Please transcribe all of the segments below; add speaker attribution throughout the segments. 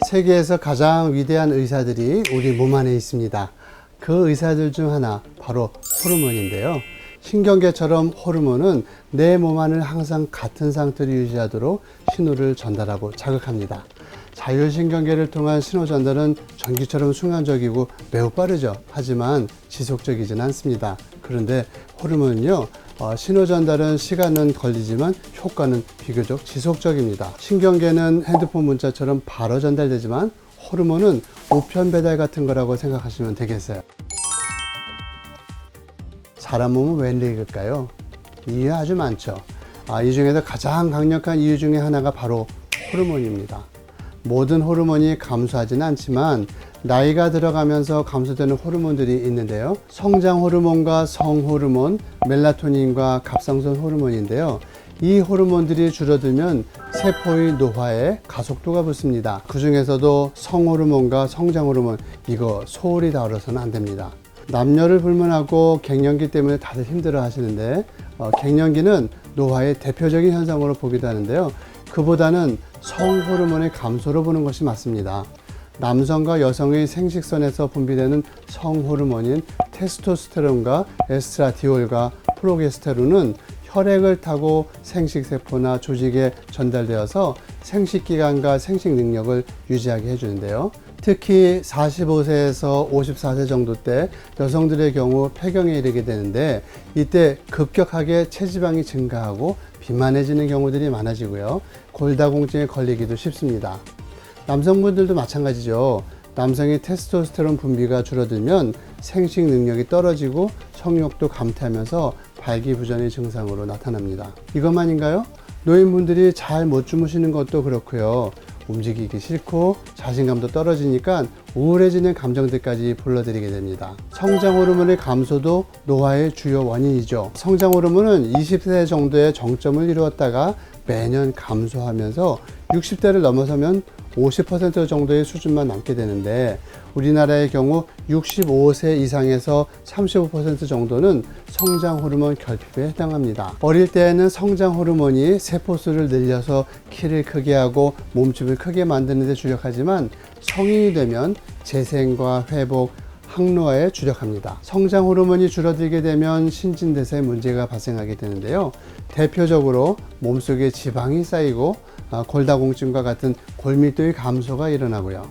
Speaker 1: 세계에서 가장 위대한 의사들이 우리 몸 안에 있습니다. 그 의사들 중 하나 바로 호르몬인데요. 신경계처럼 호르몬은 내 몸 안을 항상 같은 상태로 유지하도록 신호를 전달하고 자극합니다. 자율신경계를 통한 신호 전달은 전기처럼 순간적이고 매우 빠르죠. 하지만 지속적이진 않습니다. 그런데 호르몬은요, 신호 전달은 시간은 걸리지만 효과는 비교적 지속적입니다. 신경계는 핸드폰 문자처럼 바로 전달되지만 호르몬은 우편 배달 같은 거라고 생각하시면 되겠어요. 사람 몸은 왜 늙을까요? 이유 아주 많죠. 이 중에서 가장 강력한 이유 중에 하나가 바로 호르몬입니다. 모든 호르몬이 감소하지는 않지만 나이가 들어가면서 감소되는 호르몬들이 있는데요. 성장 호르몬과 성호르몬, 멜라토닌과 갑상선 호르몬인데요. 이 호르몬들이 줄어들면 세포의 노화에 가속도가 붙습니다. 그 중에서도 성호르몬과 성장 호르몬, 이거 소홀히 다뤄서는 안 됩니다. 남녀를 불문하고 갱년기 때문에 다들 힘들어 하시는데 갱년기는 노화의 대표적인 현상으로 보기도 하는데요. 그보다는 성호르몬의 감소로 보는 것이 맞습니다. 남성과 여성의 생식선에서 분비되는 성호르몬인 테스토스테론과 에스트라디올과 프로게스테론은 혈액을 타고 생식세포나 조직에 전달되어서 생식기간과 생식 능력을 유지하게 해주는데요. 특히 45세에서 54세 정도 때 여성들의 경우 폐경에 이르게 되는데 이때 급격하게 체지방이 증가하고 비만해지는 경우들이 많아지고요. 골다공증에 걸리기도 쉽습니다. 남성분들도 마찬가지죠. 남성의 테스토스테론 분비가 줄어들면 생식 능력이 떨어지고 성욕도 감퇴하면서 발기부전의 증상으로 나타납니다. 이것만인가요? 노인분들이 잘 못 주무시는 것도 그렇고요. 움직이기 싫고 자신감도 떨어지니까 우울해지는 감정들까지 불러들이게 됩니다. 성장 호르몬의 감소도 노화의 주요 원인이죠. 성장 호르몬은 20세 정도의 정점을 이루었다가 매년 감소하면서 60대를 넘어서면 50% 정도의 수준만 남게 되는데 우리나라의 경우 65세 이상에서 35% 정도는 성장 호르몬 결핍에 해당합니다. 어릴 때에는 성장 호르몬이 세포수를 늘려서 키를 크게 하고 몸집을 크게 만드는 데 주력하지만 성인이 되면 재생과 회복, 항노화에 주력합니다. 성장 호르몬이 줄어들게 되면 신진대사에 문제가 발생하게 되는데요. 대표적으로 몸속에 지방이 쌓이고 골다공증과 같은 골밀도의 감소가 일어나고요.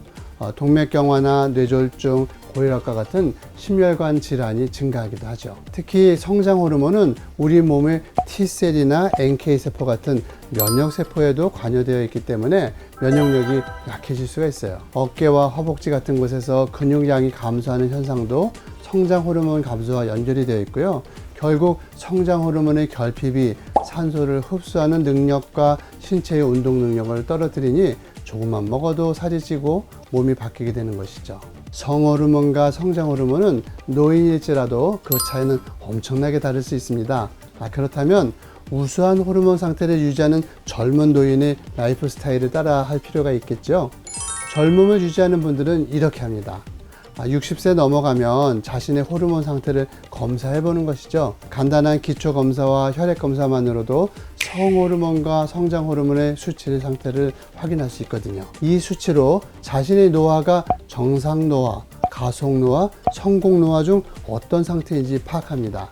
Speaker 1: 동맥경화나 뇌졸중, 고혈압과 같은 심혈관 질환이 증가하기도 하죠. 특히 성장 호르몬은 우리 몸의 T셀이나 NK세포 같은 면역세포에도 관여되어 있기 때문에 면역력이 약해질 수가 있어요. 어깨와 허벅지 같은 곳에서 근육량이 감소하는 현상도 성장 호르몬 감소와 연결이 되어 있고요. 결국 성장 호르몬의 결핍이 산소를 흡수하는 능력과 신체의 운동 능력을 떨어뜨리니 조금만 먹어도 살이 찌고 몸이 바뀌게 되는 것이죠. 성호르몬과 성장 호르몬은 노인일지라도 그 차이는 엄청나게 다를 수 있습니다. 그렇다면 우수한 호르몬 상태를 유지하는 젊은 노인의 라이프 스타일을 따라 할 필요가 있겠죠. 젊음을 유지하는 분들은 이렇게 합니다. 60세 넘어가면 자신의 호르몬 상태를 검사해 보는 것이죠. 간단한 기초 검사와 혈액 검사만으로도 성호르몬과 성장 호르몬의 수치 상태를 확인할 수 있거든요. 이 수치로 자신의 노화가 정상 노화, 가속 노화, 성공 노화 중 어떤 상태인지 파악합니다.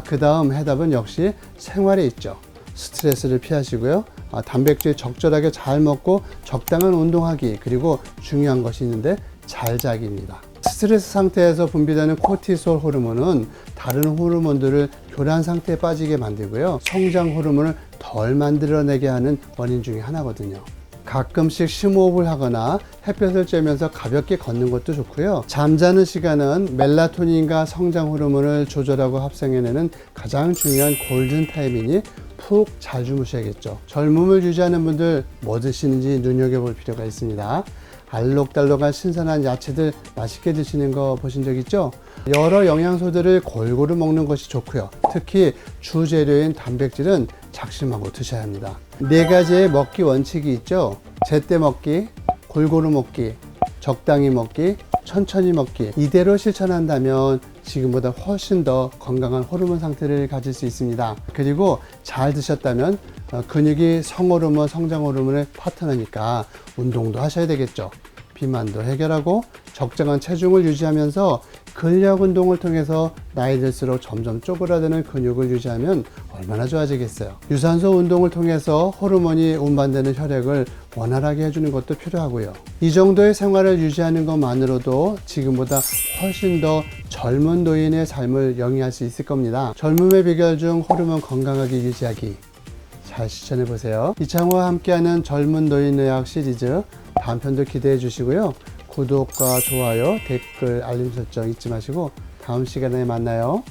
Speaker 1: 그 다음 해답은 역시 생활에 있죠. 스트레스를 피하시고요. 단백질 적절하게 잘 먹고 적당한 운동하기, 그리고 중요한 것이 있는데 잘 자기입니다. 스트레스 상태에서 분비되는 코티솔 호르몬은 다른 호르몬들을 교란 상태에 빠지게 만들고요. 성장 호르몬을 덜 만들어내게 하는 원인 중에 하나거든요. 가끔씩 심호흡을 하거나 햇볕을 쬐면서 가볍게 걷는 것도 좋고요. 잠자는 시간은 멜라토닌과 성장 호르몬을 조절하고 합성해내는 가장 중요한 골든타임이니 푹 잘 주무셔야겠죠. 젊음을 유지하는 분들 뭐 드시는지 눈여겨볼 필요가 있습니다. 알록달록한 신선한 야채들 맛있게 드시는 거 보신 적 있죠? 여러 영양소들을 골고루 먹는 것이 좋고요. 특히 주재료인 단백질은 작심하고 드셔야 합니다. 4가지의 먹기 원칙이 있죠. 제때 먹기, 골고루 먹기, 적당히 먹기, 천천히 먹기. 이대로 실천한다면 지금보다 훨씬 더 건강한 호르몬 상태를 가질 수 있습니다. 그리고 잘 드셨다면 근육이 성호르몬, 성장 호르몬의 파트너니까 운동도 하셔야 되겠죠. 비만도 해결하고 적정한 체중을 유지하면서 근력 운동을 통해서 나이 들수록 점점 쪼그라드는 근육을 유지하면 얼마나 좋아지겠어요. 유산소 운동을 통해서 호르몬이 운반되는 혈액을 원활하게 해주는 것도 필요하고요. 이 정도의 생활을 유지하는 것만으로도 지금보다 훨씬 더 젊은 노인의 삶을 영위할 수 있을 겁니다. 젊음의 비결 중 호르몬 건강하게 유지하기, 잘 실천해 보세요. 이창호와 함께하는 젊은 노인의학 시리즈 다음 편도 기대해 주시고요. 구독과 좋아요, 댓글, 알림 설정 잊지 마시고 다음 시간에 만나요.